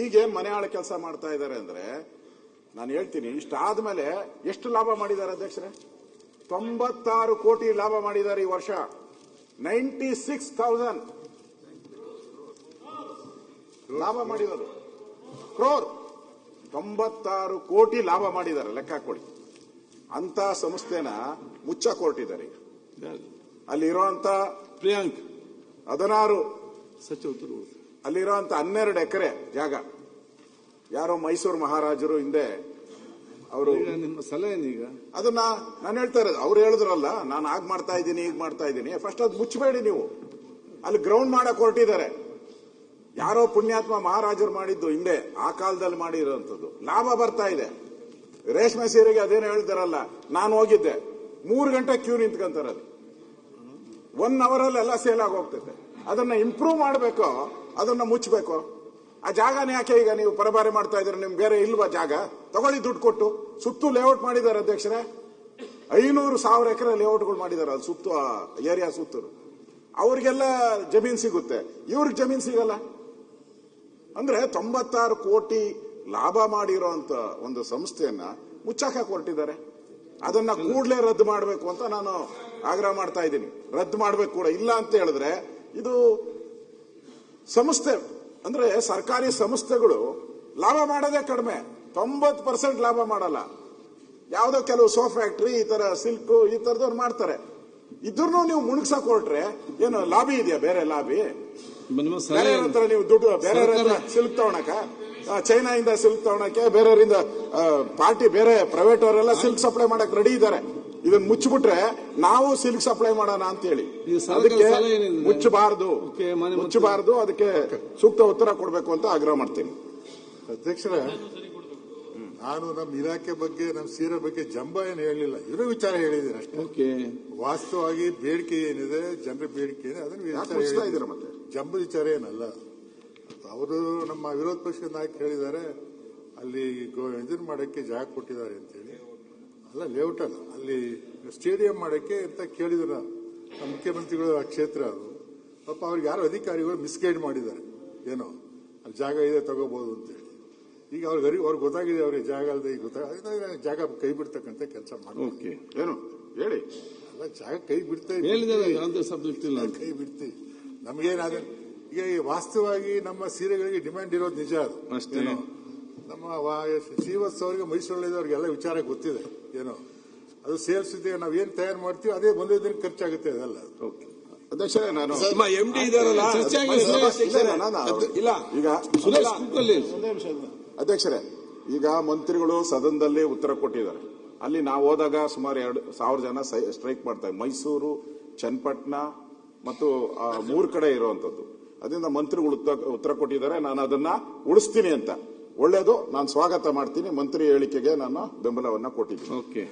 ಈಗೇನ್ ಮನೆ ಆಳ ಕೆಲಸ ಮಾಡ್ತಾ ಇದ್ದಾರೆ ಅಂದ್ರೆ ನಾನು ಹೇಳ್ತೀನಿ, ಇಷ್ಟಾದ್ಮೇಲೆ ಎಷ್ಟು ಲಾಭ ಮಾಡಿದ್ದಾರೆ ಅಧ್ಯಕ್ಷರೇ? 96 ಕೋಟಿ ಲಾಭ ಮಾಡಿದ್ದಾರೆ ಈ ವರ್ಷ. 96,000 ಲಾಭ ಮಾಡಿದರು. ಕ್ರೋರ್ 96 ಕೋಟಿ ಲಾಭ ಮಾಡಿದ್ದಾರೆ, ಲೆಕ್ಕ ಹಾಕೊಳ್ಳಿ. ಅಂತ ಸಂಸ್ಥೆನ ಮುಚ್ಚಕ್ ಹೊರಟಿದ್ದಾರೆ. ಅಲ್ಲಿರುವಂತ ಪ್ರಿಯಾಂಕ್ 16 ಸಚಿವರು, ಅಲ್ಲಿರುವಂತ 12 ಎಕರೆ ಜಾಗ ಯಾರೋ ಮೈಸೂರು ಮಹಾರಾಜರು ಹಿಂದೆ ಅವರು ನಿಮ್ಮ ಸಲಹೆ ಈಗ ಅದನ್ನ ನಾನು ಹೇಳ್ತಾ ಇರೋದು. ಅವ್ರು ಹೇಳಿದ್ರಲ್ಲ, ನಾನು ಆಗ ಮಾಡ್ತಾ ಇದ್ದೀನಿ ಈಗ ಮಾಡ್ತಾ ಇದ್ದೀನಿ. ಫಸ್ಟ್ ಅದು ಮುಚ್ಚಬೇಡಿ ನೀವು. ಅಲ್ಲಿ ಗ್ರೌಂಡ್ ಮಾಡಕ್ ಹೊರಟಿದ್ದಾರೆ. ಯಾರೋ ಪುಣ್ಯಾತ್ಮ ಮಹಾರಾಜರು ಮಾಡಿದ್ದು ಹಿಂದೆ, ಆ ಕಾಲದಲ್ಲಿ ಮಾಡಿರೋಂಥದ್ದು. ಲಾಭ ಬರ್ತಾ ಇದೆ. ರೇಷ್ಮೆ ಸೀರೆಗೆ ಅದೇನೋ ಹೇಳ್ತಾರಲ್ಲ, ನಾನು ಹೋಗಿದ್ದೆ, 3 ಗಂಟೆ ಕ್ಯೂ ನಿಂತ್ಕೊಂತಾರೆ. ಅದು 1 ಅವರಲ್ಲಿ ಎಲ್ಲ ಸೇಲ್ ಆಗಿ ಹೋಗ್ತೈತೆ. ಅದನ್ನ ಇಂಪ್ರೂವ್ ಮಾಡಬೇಕು, ಅದನ್ನ ಮುಚ್ಚಬೇಕು. ಆ ಜಾಗನ ಯಾಕೆ ಈಗ ನೀವು ಪರಬಾರೆ ಮಾಡ್ತಾ ಇದ್ರೆ? ನಿಮ್ಗೆ ಬೇರೆ ಇಲ್ವಾ ಜಾಗ? ತಗೊಳ್ಳಿ, ದುಡ್ಡು ಕೊಟ್ಟು. ಸುತ್ತು ಲೇಔಟ್ ಮಾಡಿದ್ದಾರೆ ಅಧ್ಯಕ್ಷರೇ. 500,000 ಎಕರೆ ಲೇಔಟ್ಗಳು ಮಾಡಿದ್ದಾರೆ. ಅದು ಸುತ್ತು ಏರಿಯಾ ಸುತ್ತೂರು. ಅವ್ರಿಗೆಲ್ಲ ಜಮೀನ್ ಸಿಗುತ್ತೆ, ಇವ್ರಿಗೆ ಜಮೀನ್ ಸಿಗಲ್ಲ. ಅಂದ್ರೆ 96 ಕೋಟಿ ಲಾಭ ಮಾಡಿರೋಂತ ಒಂದು ಸಂಸ್ಥೆಯನ್ನ ಮುಚ್ಚಾಕ ಹೊರಟಿದ್ದಾರೆ. ಅದನ್ನ ಕೂಡಲೇ ರದ್ದು ಮಾಡಬೇಕು ಅಂತ ನಾನು ಆಗ್ರಹ ಮಾಡ್ತಾ ಇದ್ದೀನಿ. ರದ್ದು ಮಾಡಬೇಕು ಕೂಡ. ಇಲ್ಲ ಅಂತ ಹೇಳಿದ್ರೆ ಇದು ಸಂಸ್ಥೆ ಅಂದ್ರೆ ಸರ್ಕಾರಿ ಸಂಸ್ಥೆಗಳು ಲಾಭ ಮಾಡೋದೇ ಕಡಿಮೆ. 90% ಲಾಭ ಮಾಡಲ್ಲ. ಯಾವುದೋ ಕೆಲವು ಸೋಪ್ ಫ್ಯಾಕ್ಟ್ರಿ, ಈ ತರ ಸಿಲ್ಕ್, ಈ ತರದವ್ರು ಮಾಡ್ತಾರೆ. ಇದ್ರೂ ನೀವು ಮುಣಗ್ಸಕ್ ಹೊರಟ್ರೆ ಏನು ಲಾಬಿ ಇದೆಯಾ? ಬೇರೆ ಲಾಬಿ ಬೇರೆ ಹತ್ರ ನೀವು ದುಡ್ಡು ಬೇರೆ ಸಿಲ್ಕ್ ತಗೊಳಕ, ಚೈನಾದಿಂದ ಸಿಲ್ಕ್ ತಗೊಳಕ್ಕೆ ಬೇರೆಯವರಿಂದ ಪಾರ್ಟಿ ಬೇರೆ ಪ್ರೈವೇಟ್ ಅವರೆಲ್ಲ ಸಿಲ್ಕ್ ಸಪ್ಲೈ ಮಾಡಕ್ ರೆಡಿ ಇದ್ದಾರೆ. ಇದನ್ನ ಮುಚ್ಚಿಬಿಟ್ರೆ ನಾವು ಸಿಲ್ಕ್ ಸಪ್ಲೈ ಮಾಡೋಣ ಅಂತ ಹೇಳಿ ಅದಕ್ಕೆ ಮುಚ್ಚಬಾರದು. ಅದಕ್ಕೆ ಸೂಕ್ತ ಉತ್ತರ ಕೊಡಬೇಕು ಅಂತ ಆಗ್ರಹ ಮಾಡ್ತೀನಿ. ಅಧ್ಯಕ್ಷರೇ, ನಾನು ನಮ್ಮ ಇಲಾಖೆ ಬಗ್ಗೆ, ನಮ್ಮ ಸೀರೆ ಬಗ್ಗೆ ಜಂಬ ಏನು ಹೇಳಲಿಲ್ಲ. ಇರೋ ವಿಚಾರ ಹೇಳಿದ್ದೀನಿ ಅಷ್ಟೇ. ವಾಸ್ತವವಾಗಿ ಬೇಡಿಕೆ ಏನಿದೆ, ಜನರ ಬೇಡಿಕೆ ಏನಿದೆ ಅದನ್ನ ಮತ್ತೆ ಜಂಬದ ವಿಚಾರ ಏನಲ್ಲ. ಅವರು ನಮ್ಮ ವಿರೋಧ ಪಕ್ಷದ ನಾಯಕ ಹೇಳಿದ್ದಾರೆ, ಅಲ್ಲಿ ಇದನ್ನ ಮಾಡಕ್ಕೆ ಜಾಗ ಕೊಟ್ಟಿದ್ದಾರೆ ಅಂತೇಳಿ. ಅಲ್ಲ, ಲೇಔಟ್ ಅಲ್ಲ, ಅಲ್ಲಿ ಸ್ಟೇಡಿಯಂ ಮಾಡಕ್ಕೆ ಅಂತ ಕೇಳಿದ್ರು ನಮ್ಮ ಮುಖ್ಯಮಂತ್ರಿಗಳು. ಆ ಕ್ಷೇತ್ರ ಅದು. ಪಾಪ ಅವ್ರಿಗೆ ಯಾರೋ ಅಧಿಕಾರಿಗಳು ಮಿಸ್ಗೈಡ್ ಮಾಡಿದ್ದಾರೆ. ಏನೋ ಅಲ್ಲಿ ಜಾಗ ಇದೆ, ತಗೋಬಹುದು ಅಂತೇಳಿ. ಈಗ ಅವ್ರಿಗೆ ಗೊತ್ತಾಗಿದೆ, ಅವ್ರಿಗೆ ಜಾಗ ಅಲ್ಲದೆ ಈಗ ಗೊತ್ತಾಗ ಜಾಗ ಕೈ ಬಿಡ್ತಕ್ಕಂಥ ಕೆಲಸ ಮಾಡಿ. ಏನು ಹೇಳಿ? ಅಲ್ಲ, ಜಾಗ ಕೈ ಬಿಡ್ತಾ ಕೈ ಬಿಡ್ತೀವಿ. ನಮಗೇನಾದ ಈಗ ವಾಸ್ತವವಾಗಿ ನಮ್ಮ ಸೀರೆಗಳಿಗೆ ಡಿಮ್ಯಾಂಡ್ ಇರೋದು ನಿಜ. ಅದು ನಮ್ಮ ಶ್ರೀವತ್ಸ ಅವರಿಗೆ ಮೈಸೂರಲ್ಲಿದ್ದವ್ರಿಗೆಲ್ಲ ವಿಚಾರ ಗೊತ್ತಿದೆ. ಏನೋ ಅದು ಸೇಲ್ಸ್ ಇದೆ, ನಾವೇನ್ ತಯಾರು ಮಾಡ್ತೀವಿ ಅದೇ ಒಂದೇ ದಿನ ಖರ್ಚಾಗುತ್ತೆ. ಅದೆಲ್ಲ ಅಧ್ಯಕ್ಷರೇ, ನಾನು ಅಧ್ಯಕ್ಷರೇ, ಈಗ ಮಂತ್ರಿಗಳು ಸದನದಲ್ಲಿ ಉತ್ತರ ಕೊಟ್ಟಿದ್ದಾರೆ. ಅಲ್ಲಿ ನಾವು ಹೋದಾಗ ಸುಮಾರು 2,000 ಜನ ಸ್ಟ್ರೈಕ್ ಮಾಡ್ತಾರೆ. ಮೈಸೂರು, ಚನ್ನಪಟ್ಟಣ ಮತ್ತು 3 ಕಡೆ ಇರುವಂತದ್ದು. ಅದರಿಂದ ಮಂತ್ರಿಗಳು ಉತ್ತರ ಕೊಟ್ಟಿದ್ದಾರೆ. ನಾನು ಅದನ್ನ ಉಳಿಸ್ತೀನಿ ಅಂತ. ಒಳ್ಳೇದು, ನಾನು ಸ್ವಾಗತ ಮಾಡ್ತೀನಿ. ಮಂತ್ರಿ ಹೇಳಿಕೆಗೆ ನಾನು ಬೆಂಬಲವನ್ನ ಕೊಟ್ಟಿದ್ದೀನಿ.